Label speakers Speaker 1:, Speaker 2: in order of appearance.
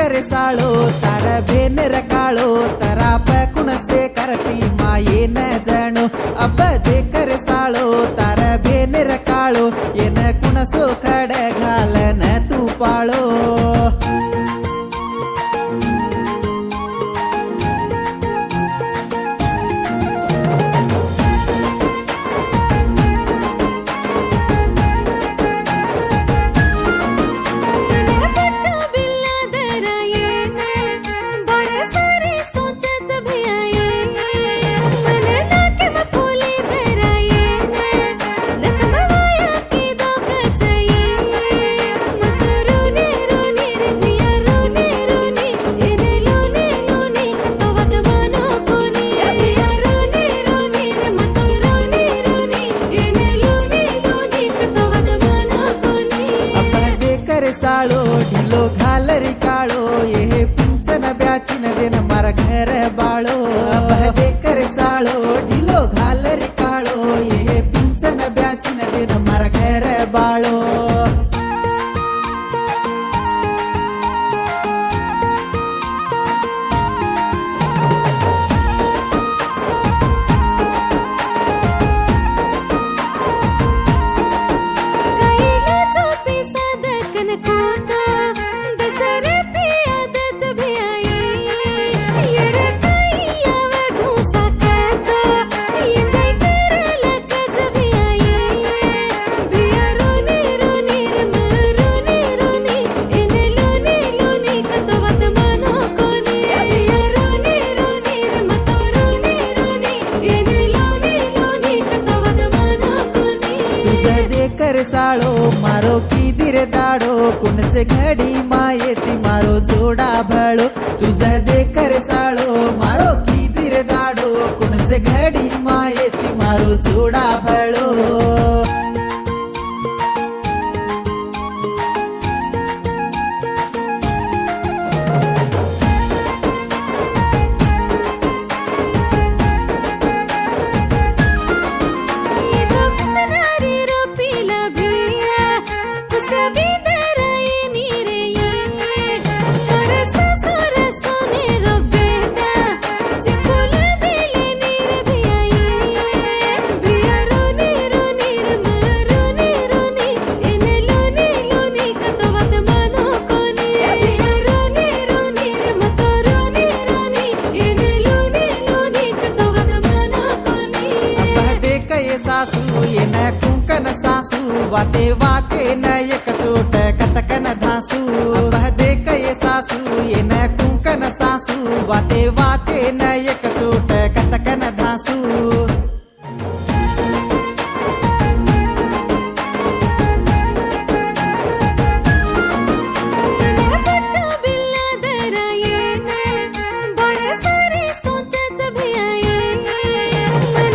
Speaker 1: करे साळो तार बेनर काळो तराप कुणसे करती माये न जणो अब दे करे साळो तार बेनर काळो येन कुणसो खड घालन तू पाळो साळो ढिलो घालरी काळो ये पिंचन ब्याचिन देन मारा घर बाळो बहदे करे साळो ढिलो घालरी काळो ये पिंचन ब्याचिन देन मारा घर बाळो करे साळो मारो की धीरे दाड़ो कुण से घड़ी माये ती मारो जोड़ा भळो